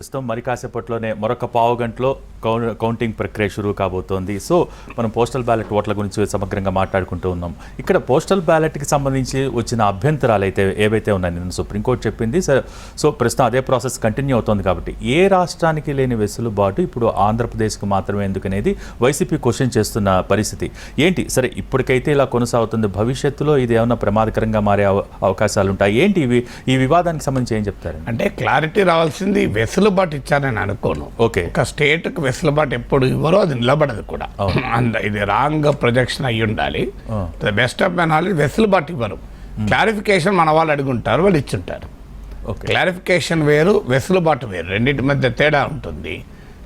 ప్రస్తుతం మరి కాసేపట్లోనే మరొక పావు గంటలో కౌంటింగ్ ప్రక్రియ షురూ కాబోతోంది. సో మనం పోస్టల్ బ్యాలెట్ ఓట్ల గురించి సమగ్రంగా మాట్లాడుకుంటూ ఉన్నాం. ఇక్కడ పోస్టల్ బ్యాలెట్కి సంబంధించి వచ్చిన అభ్యంతరాలు అయితే ఏవైతే ఉన్నాయి, నిన్న సుప్రీంకోర్టు చెప్పింది. సో ప్రస్తుతం అదే ప్రాసెస్ కంటిన్యూ అవుతుంది. కాబట్టి ఏ రాష్ట్రానికి లేని వెసులుబాటు ఇప్పుడు ఆంధ్రప్రదేశ్కి మాత్రమే ఎందుకనేది వైసీపీ క్వశ్చన్ చేస్తున్న పరిస్థితి ఏంటి? సరే, ఇప్పటికైతే ఇలా కొనసాగుతుంది. భవిష్యత్తులో ఇది ఏమైనా ప్రమాదకరంగా మారే అవకాశాలు ఉంటాయి ఏంటి? ఈ వివాదానికి సంబంధించి ఏం చెప్తారు? అంటే క్లారిటీ రావాల్సింది వెసులుబాటు ఇచ్చారని అనుకోను. ఓకే, ఒక స్టేట్కి వెసులుబాటు ఎప్పుడు ఇవ్వరో అది నిలబడదు కూడా. ఇది రాంగ్ ప్రొజెక్షన్ అయ్యి ఉండాలి. బెస్ట్ ఆఫ్ మై నాలెడ్జ్ వెసులుబాటు ఇవ్వరు. క్లారిఫికేషన్ మన వాళ్ళు అడుగుంటారు, వాళ్ళు ఇచ్చుంటారు. క్లారిఫికేషన్ వేరు, వెసులుబాటు వేరు, రెండింటి మధ్య తేడా ఉంటుంది.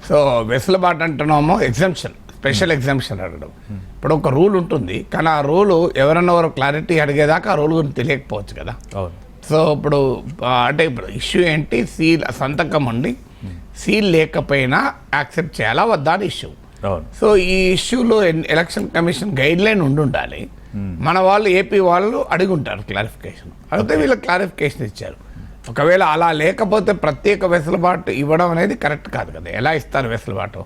సో వెసులుబాటు అంటున్నామో ఎగ్జంప్షన్, స్పెషల్ ఎగ్జంప్షన్ అడగడం. ఇప్పుడు ఒక రూల్ ఉంటుంది, కానీ ఆ రూలు ఎవరన్నా క్లారిటీ అడిగేదాకా ఆ రూల్ గురించి తెలియకపోవచ్చు కదా. సో ఇప్పుడు అంటే ఇప్పుడు ఇష్యూ ఏంటి? సీల్ సంతకం ఉండి సీల్ లేకపోయినా యాక్సెప్ట్ చేయాలా వద్దా అని ఇష్యూ. సో ఈ ఇష్యూలో ఎలక్షన్ కమిషన్ గైడ్ లైన్ ఉండాలి. మన వాళ్ళు ఏపీ వాళ్ళు అడుగుంటారు క్లారిఫికేషన్, అడిగితే వీళ్ళకి క్లారిఫికేషన్ ఇచ్చారు. ఒకవేళ అలా లేకపోతే ప్రత్యేక వెసులుబాటు ఇవ్వడం అనేది కరెక్ట్ కాదు కదా. ఎలా ఇస్తారు వెసులుబాటు?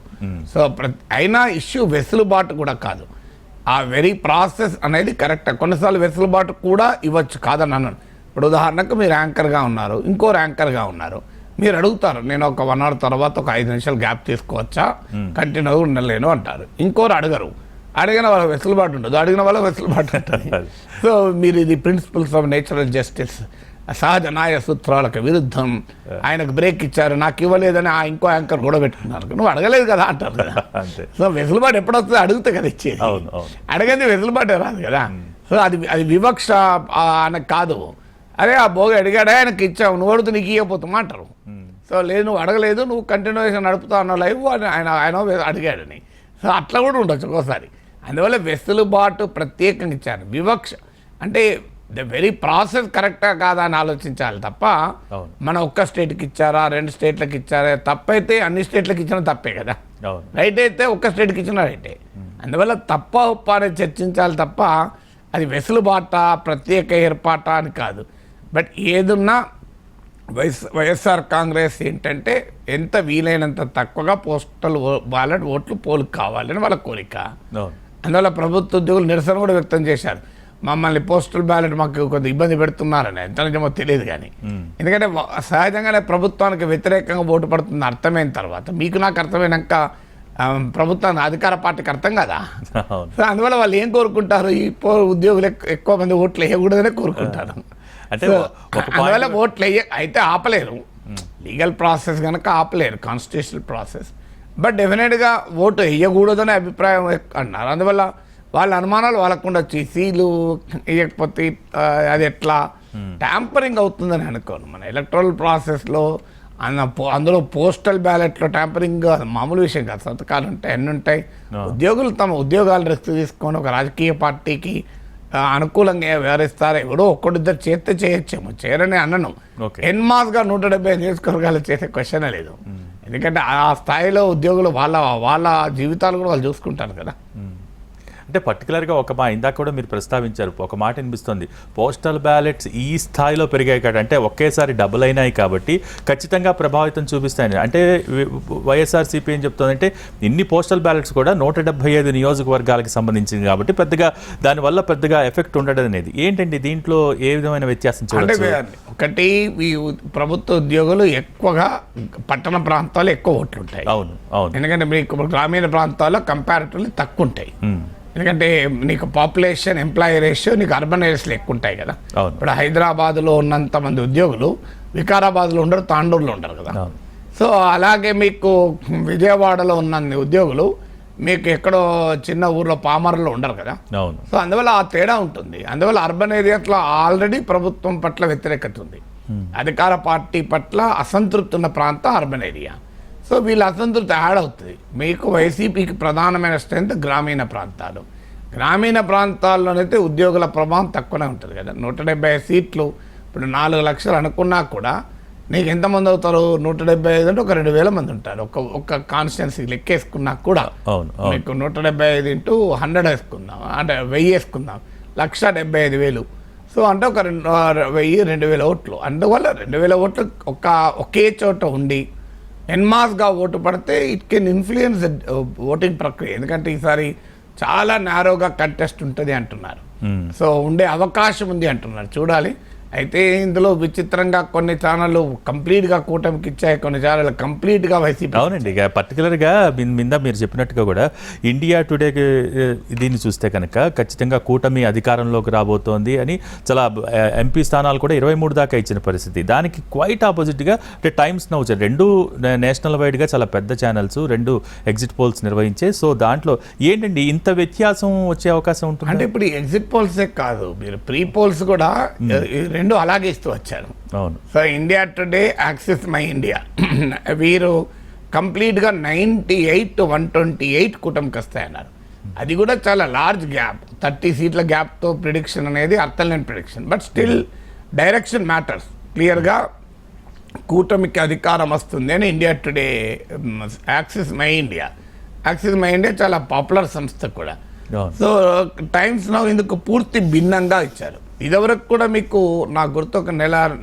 సో అయినా ఇష్యూ వెసులుబాటు కూడా కాదు, ఆ వెరీ ప్రాసెస్ అనేది కరెక్ట్. కొన్నిసార్లు వెసులుబాటు కూడా ఇవ్వచ్చు, కాదని అన్నాను. ఇప్పుడు ఉదాహరణకు మీరు యాంకర్గా ఉన్నారు, ఇంకో యాంకర్గా ఉన్నారు, మీరు అడుగుతారు నేను ఒక 1 hour తర్వాత ఒక 5 నిమిషాలు గ్యాప్ తీసుకోవచ్చా, కంటిన్యూగా ఉండలేను అంటారు. ఇంకోరు అడగరు, అడిగిన వాళ్ళ వెసులుబాటు ఉండదు, అడిగిన వాళ్ళ వెసులుబాటు ఉంటుంది. సో మీరు ఇది ప్రిన్సిపల్స్ ఆఫ్ నేచురల్ జస్టిస్, సహజ న్యాయ సూత్రాలకు విరుద్ధం, ఆయనకు బ్రేక్ ఇచ్చారు నాకు ఇవ్వలేదని ఆ ఇంకో యాంకర్ కూడా పెట్టుకున్నారు, నువ్వు అడగలేదు కదా అంటారు కదా. సో వెసులుబాటు ఎప్పుడు వస్తుంది? అడిగితే కదా ఇచ్చేది, అడగంది వెసులుబాటు రాదు కదా. సో అది వివక్ష ఆయనకు కాదు. అరే ఆ భోగి అడిగాడే ఆయనకి ఇచ్చావు, నువ్వు అడుగుతూ నీకు ఇవ్వకపోతామా అంటారు. సో లేదు, నువ్వు అడగలేదు, నువ్వు కంటిన్యూషన్ నడుపుతా అన్న లైవ్ ఆయన అడిగాడని. సో అట్లా కూడా ఉండొచ్చు ఒక్కోసారి. అందువల్ల వెసులుబాటు ప్రత్యేకంగా ఇచ్చారు. వివక్ష అంటే ద వెరీ ప్రాసెస్ కరెక్టా కాదా అని ఆలోచించాలి తప్ప మనం ఒక్క స్టేట్కి ఇచ్చారా 2 స్టేట్లకు ఇచ్చారా, తప్పైతే అన్ని స్టేట్లకు ఇచ్చినా తప్పే కదా, రైట్ అయితే ఒక్క స్టేట్కి ఇచ్చినా రైటే. అందువల్ల తప్ప ఒప్ప అనేది చర్చించాలి తప్ప అది వెసులుబాట ప్రత్యేక ఏర్పాట అని కాదు. బట్ ఏదున్నా వైఎస్ఆర్ కాంగ్రెస్ ఏంటంటే ఎంత వీలైనంత తక్కువగా పోస్టల్ బ్యాలెట్ ఓట్లు పోలుకు కావాలని వాళ్ళ కోరిక. అందువల్ల ప్రభుత్వ ఉద్యోగులు నిరసన కూడా వ్యక్తం చేశారు. మమ్మల్ని పోస్టల్ బ్యాలెట్ మాకు కొంత ఇబ్బంది పెడుతున్నారని. ఎంత నిజమో తెలియదు కానీ, ఎందుకంటే సహజంగానే ప్రభుత్వానికి వ్యతిరేకంగా ఓటు పడుతుంది అర్థమైన తర్వాత, మీకు నాకు అర్థమైనాక ప్రభుత్వాన్ని అధికార పార్టీకి అర్థం కదా. సో అందువల్ల వాళ్ళు ఏం కోరుకుంటారు? ఈ ఉద్యోగులు ఎక్కువ మంది ఓట్లు వేయకూడదనే కోరుకుంటారు. అందువల్ల ఓట్లు అయితే ఆపలేరు, లీగల్ ప్రాసెస్ కనుక ఆపలేరు, కాన్స్టిట్యూషనల్ ప్రాసెస్. బట్ డెఫినెట్గా ఓటు వేయకూడదనే అభిప్రాయం అన్నారు. అందువల్ల వాళ్ళ అనుమానాలు వాళ్ళకు ఉండొచ్చు. సీలు వేయకపోతే అది ఎట్లా ట్యాంపరింగ్ అవుతుందని అనుకోను. మన ఎలక్టరల్ ప్రాసెస్లో అందులో పోస్టల్ బ్యాలెట్లో ట్యాంపరింగ్ మామూలు విషయం కాదు. సంతకాలు ఉంటాయి, ఎన్ని ఉంటాయి. ఉద్యోగులు తమ ఉద్యోగాలు రిస్క్ తీసుకొని ఒక రాజకీయ పార్టీకి అనుకూలంగా వ్యవహరిస్తారు. ఎవడో ఒక్కడిద్దరు చేస్తే చేయొచ్చేమో, చేయరని అన్నను. ఎన్మాస్గా 175 నియోజకవర్గాలు చేసే క్వశ్చనే లేదు. ఎందుకంటే ఆ స్థాయిలో ఉద్యోగులు వాళ్ళ జీవితాలు కూడా వాళ్ళు చూసుకుంటారు కదా. అంటే పర్టికులర్గా ఇందాక కూడా మీరు ప్రస్తావించారు, ఒక మాట వినిపిస్తుంది, పోస్టల్ బ్యాలెట్స్ ఈ స్థాయిలో పెరిగాయి కాబట్టి, అంటే ఒకేసారి డబుల్ అయినాయి కాబట్టి ఖచ్చితంగా ప్రభావితం చూపిస్తాయని. అంటే వైఎస్ఆర్సీపీ ఏం చెప్తుందంటే ఇన్ని పోస్టల్ బ్యాలెట్స్ కూడా 175 నియోజకవర్గాలకు సంబంధించింది కాబట్టి పెద్దగా దానివల్ల పెద్దగా ఎఫెక్ట్ ఉండడం అనేది ఏంటండి? దీంట్లో ఏ విధమైన వ్యత్యాసం చూడండి? ఒకటి, ఈ ప్రభుత్వ ఉద్యోగులు ఎక్కువగా పట్టణ ప్రాంతాల్లో ఎక్కువ ఓట్లు ఉంటాయి. అవును అవును, ఎందుకంటే మీకు గ్రామీణ ప్రాంతాల్లో కంపారిటివ్లీ తక్కువ ఉంటాయి. ఎందుకంటే నీకు పాపులేషన్ ఎంప్లాయీ రేషియో నీకు అర్బన్ ఏరియాస్లో ఎక్కువ ఉంటాయి కదా. ఇప్పుడు హైదరాబాద్లో ఉన్నంత మంది ఉద్యోగులు వికారాబాద్లో ఉండరు, తాండూరులో ఉండరు కదా. సో అలాగే మీకు విజయవాడలో ఉన్న ఉద్యోగులు మీకు ఎక్కడో చిన్న ఊర్లో పామర్లో ఉండరు కదా. సో అందువల్ల ఆ తేడా ఉంటుంది. అందువల్ల అర్బన్ ఏరియాస్లో ఆల్రెడీ ప్రభుత్వం పట్ల వ్యతిరేకత ఉంది, అధికార పార్టీ పట్ల అసంతృప్తి ఉన్న ప్రాంతం అర్బన్ ఏరియా. సో వీళ్ళ అసంతృప్తి యాడ్ అవుతుంది. మీకు వైసీపీకి ప్రధానమైన స్ట్రెంత్ గ్రామీణ ప్రాంతాలు. గ్రామీణ ప్రాంతాల్లోనైతే ఉద్యోగుల ప్రభావం తక్కువనే ఉంటుంది కదా. 175 సీట్లు ఇప్పుడు 4 లక్షలు అనుకున్నా కూడా నీకు ఎంతమంది అవుతారు? 175 అంటే ఒక 2,000 మంది ఉంటారు. ఒక కాన్స్టిట్యున్సీ లెక్కేసుకున్నా కూడా మీకు 175 ఇంటూ 100 వేసుకుందాం, అంటే 1000 వేసుకుందాం, 1,75,000. సో అంటే ఒక 1000-2,000 ఓట్లు. అందువల్ల 2,000 ఓట్లు ఒకే చోట ఉండి ఎన్మాస్గా ఓటు పడితే ఇట్ కెన్ ఇన్ఫ్లుయెన్స్ ఓటింగ్ ప్రక్రియ. ఎందుకంటే ఈసారి చాలా నేరోగా కంటెస్ట్ ఉంటుంది అంటున్నారు. సో ఉండే అవకాశం ఉంది అంటున్నారు, చూడాలి. అయితే ఇందులో విచిత్రంగా కొన్ని ఛానళ్ళు కంప్లీట్గా కూటమికి ఇచ్చాయి, కొన్ని ఛానళ్ళు కంప్లీట్గా వైసీపీ. అవునండి, ఇక పర్టికులర్గా మీద మీరు చెప్పినట్టుగా కూడా ఇండియా టుడే దీన్ని చూస్తే కనుక ఖచ్చితంగా కూటమి అధికారంలోకి రాబోతోంది అని చాలా ఎంపీ స్థానాలు కూడా 23 దాకా ఇచ్చిన పరిస్థితి. దానికి క్వైట్ ఆపోజిట్గా అంటే టైమ్స్ నౌ రెండు నేషనల్ వైడ్గా చాలా పెద్ద ఛానల్స్ 2 ఎగ్జిట్ పోల్స్ నిర్వహించే. సో దాంట్లో ఏంటండి ఇంత వ్యత్యాసం వచ్చే అవకాశం ఉంటుంది? అంటే ఇప్పుడు ఎగ్జిట్ పోల్సే కాదు, మీరు ప్రీ పోల్స్ కూడా రెండు అలాగే ఇస్తూ వచ్చారు. అవును. So India today, axis my India వీరు కంప్లీట్గా 98 to 128 కూటమికి వస్తాయన్నారు. అది కూడా చాలా లార్జ్ గ్యాప్, 30 సీట్ల గ్యాప్తో ప్రిడిక్షన్ అనేది అర్థం లేని prediction. But still direction matters. క్లియర్గా కూటమికి అధికారం వస్తుంది అని India today, axis my India చాలా పాపులర్ సంస్థ కూడా. సో టైమ్స్ నౌ ఇందుకు పూర్తి భిన్నంగా ఇచ్చారు. ఇదివరకు కూడా మీకు నాకు గుర్తు ఒక నెల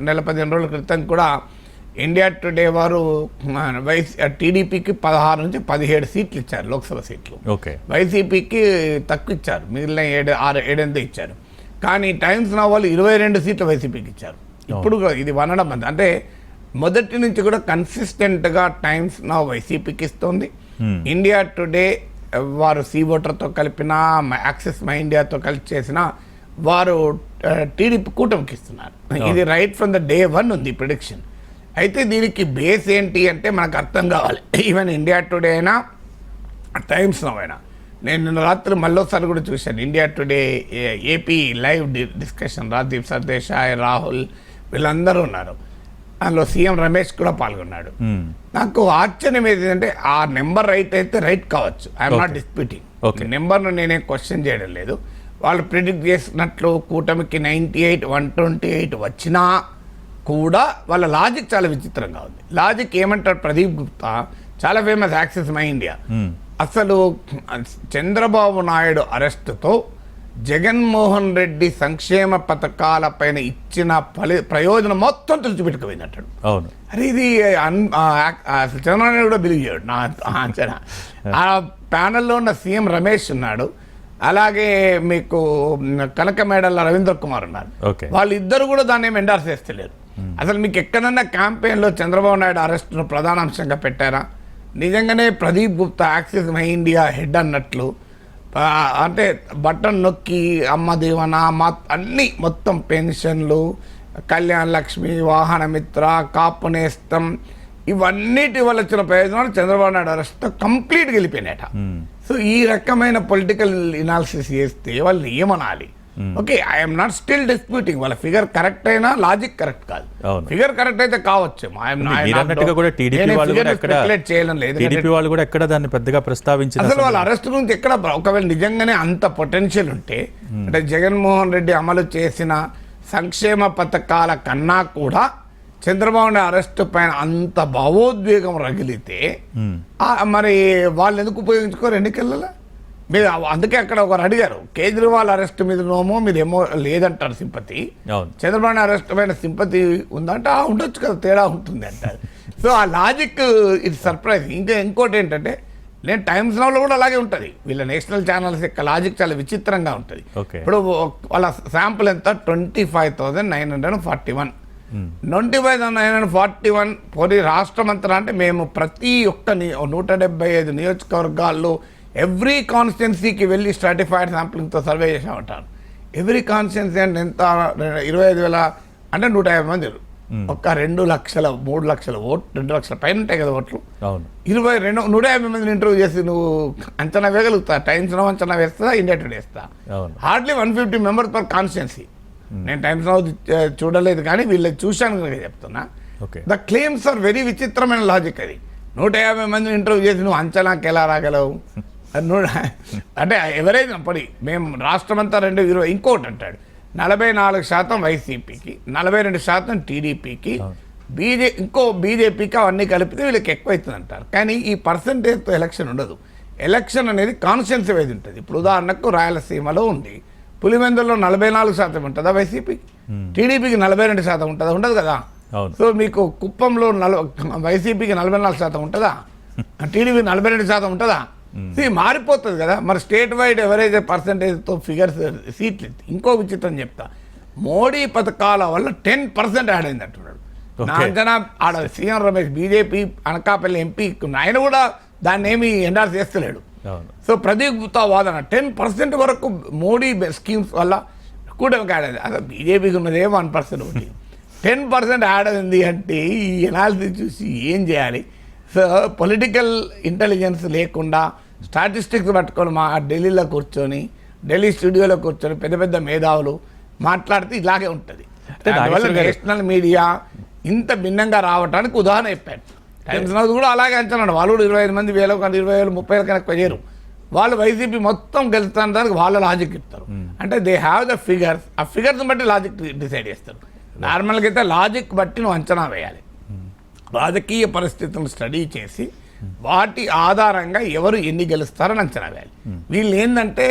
15 రోజుల క్రితం కూడా ఇండియా టుడే వారు టీడీపీకి 16 నుంచి 17 సీట్లు ఇచ్చారు, లోక్సభ సీట్లు. ఓకే. వైసీపీకి తక్కువ ఇచ్చారు, మిగిలిన 7 ఇచ్చారు. కానీ టైమ్స్ నా వాళ్ళు 22 సీట్లు వైసీపీకి ఇచ్చారు. ఇప్పుడు ఇది 1.5 మంది, అంటే మొదటి నుంచి కూడా కన్సిస్టెంట్గా టైమ్స్ నా వైసీపీకి ఇస్తుంది. ఇండియా టుడే వారు సీ ఓటర్తో కలిపిన, యాక్సిస్ మై ఇండియాతో కలిసి చేసిన వారు టీడీపీ కూటమికి ఇస్తున్నారు. ఇది రైట్ ఫ్రమ్ ద డే 1 ఉంది ప్రిడిక్షన్. అయితే దీనికి బేస్ ఏంటి అంటే మనకు అర్థం కావాలి. ఈవెన్ ఇండియా టుడే అయినా టైమ్స్ నౌ అయినా, నేను నిన్న రాత్రి మళ్ళీసారి కూడా చూశాను India today AP live discussion. Rajdeep Sardesai, Rahul వీళ్ళందరూ ఉన్నారు. అందులో సీఎం రమేష్ కూడా పాల్గొన్నాడు. నాకు ఆశ్చర్యం ఏంటంటే ఆ నెంబర్ రైట్ అయితే రైట్ కావచ్చు, ఐఎమ్ నాట్ డిస్ప్యూటింగ్. నెంబర్ను నేనే క్వశ్చన్ చేయడం లేదు. వాళ్ళు ప్రిడిక్ట్ చేసినట్లు కూటమికి 98, 128 వచ్చినా కూడా వాళ్ళ లాజిక్ చాలా విచిత్రంగా ఉంది. లాజిక్ ఏమంటారు, ప్రదీప్ గుప్తా చాలా ఫేమస్ యాక్సిస్ మై ఇండియా. అసలు చంద్రబాబు నాయుడు అరెస్టుతో జగన్మోహన్ రెడ్డి సంక్షేమ పథకాలపైన ఇచ్చిన ప్రయోజనం మొత్తం తుడిచిపెట్టుకుపోయిందంటాడు. అవును. అరే ఇది అసలు చంద్రబాబు నాయుడు కూడా బిలీవ్ చేయడు నా అంచనా. ఆ ప్యానెల్లో ఉన్న సీఎం రమేష్ ఉన్నాడు, అలాగే మీకు కనకమేడల రవీంద్ర కుమార్ ఉన్నారు. వాళ్ళిద్దరు కూడా దాన్ని ఏమి ఎండార్స్ చేస్తలేరు. అసలు మీకు ఎక్కడన్నా క్యాంపెయిన్లో చంద్రబాబు నాయుడు అరెస్టును ప్రధాన అంశంగా పెట్టారా? నిజంగానే Pradeep Gupta axis my India head అన్నట్లు అంటే బటన్ నొక్కి అమ్మ దీవెన అన్నీ మొత్తం పెన్షన్లు, కళ్యాణ్ లక్ష్మి, వాహన మిత్ర, కాపు నేస్తం ఇవన్నిటి వల్ల వచ్చిన ప్రయోజనాలు చంద్రబాబు నాయుడు అరెస్ట్తో కంప్లీట్గా వెళ్ళిపోయినాయట. సో ఈ రకమైన పొలిటికల్ ఇనాలిసిస్ చేస్తే వాళ్ళు ఏమనాలి? Okay, I'm not still disputing, వాళ్ళ ఫిగర్ కరెక్ట్ అయినా లాజిక్ కరెక్ట్ కాదు. ఫిగర్ కరెక్ట్ అయితే కావచ్చు, అసలు వాళ్ళ అరెస్ట్ గురించి ఎక్కడ, ఒకవేళ నిజంగానే అంత పొటెన్షియల్ ఉంటే అంటే జగన్మోహన్ రెడ్డి అమలు చేసిన సంక్షేమ పథకాల కన్నా కూడా చంద్రబాబు నాయుడు అరెస్ట్ పైన అంత భావోద్వేగం రగిలితే మరి వాళ్ళు ఎందుకు ఉపయోగించుకోరు ఎన్నికలలో? మీరు అందుకే అక్కడ ఒకరు అడిగారు, కేజ్రీవాల్ అరెస్ట్ మీద నోమో మీరేమో లేదంటారు సింపతి, చంద్రబాబు నాయుడు అరెస్ట్ పైన సింపతి ఉందంటే ఉండొచ్చు కదా, తేడా ఉంటుంది అంటారు. సో ఆ లాజిక్ ఇది సర్ప్రైజ్. ఇంకోటి ఏంటంటే నేను టైమ్స్ నౌలో కూడా అలాగే ఉంటుంది, వీళ్ళ నేషనల్ ఛానల్స్ యొక్క లాజిక్ చాలా విచిత్రంగా ఉంటుంది. ఇప్పుడు వాళ్ళ శాంపుల్ ఎంత, 25,941. 25,941 పోనీ రాష్ట్రం అంతా అంటే మేము ప్రతి ఒక్క 175 నియోజకవర్గాల్లో ఎవ్రీ కాన్స్టిట్యున్సీకి వెళ్ళి స్ట్రాటిఫైడ్ శాంప్లింగ్తో సర్వే చేసామంటారు. ఎవ్రీ కాన్స్టిట్యున్సీ అంటే ఎంత, 25,000 అంటే 150 మంది, ఒక 2 లక్షల 3 లక్షల ఓట్లు, 2 లక్షల పైన ఉంటాయి కదా ఓట్లు. 150 మందిని ఇంటర్వ్యూ చేసి నువ్వు అంచనా వేయగలుగుతా? టైమ్స్ నౌ అంచనా వేస్తా, ఇండియా టుడే వేస్తా? Hardly 150 members per constituency. నేను టైమ్స్ నౌ చూడలేదు కానీ వీళ్ళకి చూశాను కనుక చెప్తున్నా. ద క్లెయిమ్స్ ఆర్ వెరీ విచిత్రమైన లాజిక్. అది 150 మందిని ఇంటర్వ్యూ చేసి నువ్వు అంచనాకి ఎలా రాగలవు? అంటే ఎవరైనా పడి మేము రాష్ట్రం అంతా 220. ఇంకోటి అంటాడు 44% వైసీపీకి, 42% టీడీపీకి, బీజేపీకి అవన్నీ కలిపితే వీళ్ళకి ఎక్కువ అవుతుంది అంటారు. కానీ ఈ పర్సంటేజ్తో ఎలక్షన్ ఉండదు. ఎలక్షన్ అనేది కాన్స్టిట్యున్సీ వైజ్ ఉంటుంది. ఇప్పుడు ఉదాహరణకు రాయలసీమలో ఉంది, పులివెందుల్లో 44% ఉంటుందా వైసీపీకి? టీడీపీకి 42% ఉంటుందా? ఉండదు కదా. అవును. సో మీకు కుప్పంలో వైసీపీకి 44% ఉంటుందా, టీడీపీ 42% ఉంటుందా? ఇది మారిపోతుంది కదా. మరి స్టేట్ వైడ్ ఎవరైతే పర్సంటేజ్తో ఫిగర్స్ సీట్లు. ఇంకో విచిత్రం చెప్తా, మోడీ పథకాల వల్ల 10% యాడ్ అయింది అంటున్నాడు. నా అంచనా ఆడ CM Ramesh BJP Anakapalli MP ఆయన కూడా దాన్ని ఏమి ఎండార్స్ చేస్తలేడు. సో ప్రదీప్తో వాదన 10% వరకు మోడీ స్కీమ్స్ వల్ల కూడా యాడ్ అయింది. అసలు బీజేపీకి ఉన్నదే 1% ఉంది, 10% యాడ్ అయింది అంటే ఈ ఎనాలిసిస్ చూసి ఏం చేయాలి? సో పొలిటికల్ ఇంటెలిజెన్స్ లేకుండా స్టాటిస్టిక్స్ పట్టుకొని మా ఢిల్లీలో కూర్చొని, ఢిల్లీ స్టూడియోలో కూర్చొని పెద్ద పెద్ద మేధావులు మాట్లాడితే ఇలాగే ఉంటుంది. దానివల్ల నేషనల్ మీడియా ఇంత భిన్నంగా రావడానికి ఉదాహరణ చెప్పాను. టైమ్స్ నౌ కూడా అలాగే అంటున్నాడు, వాళ్ళు కూడా 25 మంది 1000, 20,000, 30,000 కనుక చేయరు. వాళ్ళు వైసీపీ మొత్తం గెలుస్తానికి వాళ్ళ లాజిక్ ఇస్తారు. అంటే దే హ్యావ్ ద ఫిగర్స్, ఆ ఫిగర్స్ బట్టి లాజిక్ డిసైడ్ చేస్తారు. నార్మల్గా అయితే లాజిక్ బట్టి నువ్వు అంచనా వేయాలి. రాజకీయ పరిస్థితులను స్టడీ చేసి వాటి ఆధారంగా ఎవరు ఎన్ని గెలుస్తారని అంచనా వేయాలి. వీళ్ళు ఏంటంటే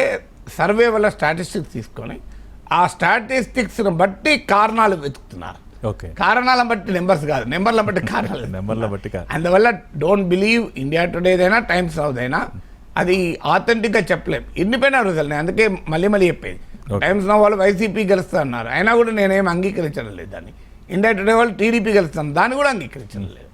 సర్వే వల్ల స్టాటిస్టిక్స్ తీసుకొని ఆ స్టాటిస్టిక్స్ని బట్టి కారణాలు వెతుకుతున్నారు. కారణాలను బట్టి నెంబర్స్ కాదు, నెంబర్లను బట్టి కారణాలు. అందువల్ల డోంట్ బిలీవ్ ఇండియా టుడేదైనా టైమ్స్ నౌదైనా అది ఆథెంటిక్గా చెప్పలేము. Independent result. నేను అందుకే మళ్ళీ చెప్పేది, టైమ్స్ నౌ వాళ్ళు వైసీపీ గెలుస్తా అన్నారు, అయినా కూడా నేనేం అంగీకరించడం లేదు దాన్ని. ఇండియా టుడే వాళ్ళు టీడీపీ గెలుస్తాను, దాన్ని కూడా అంగీకరించడం లేదు.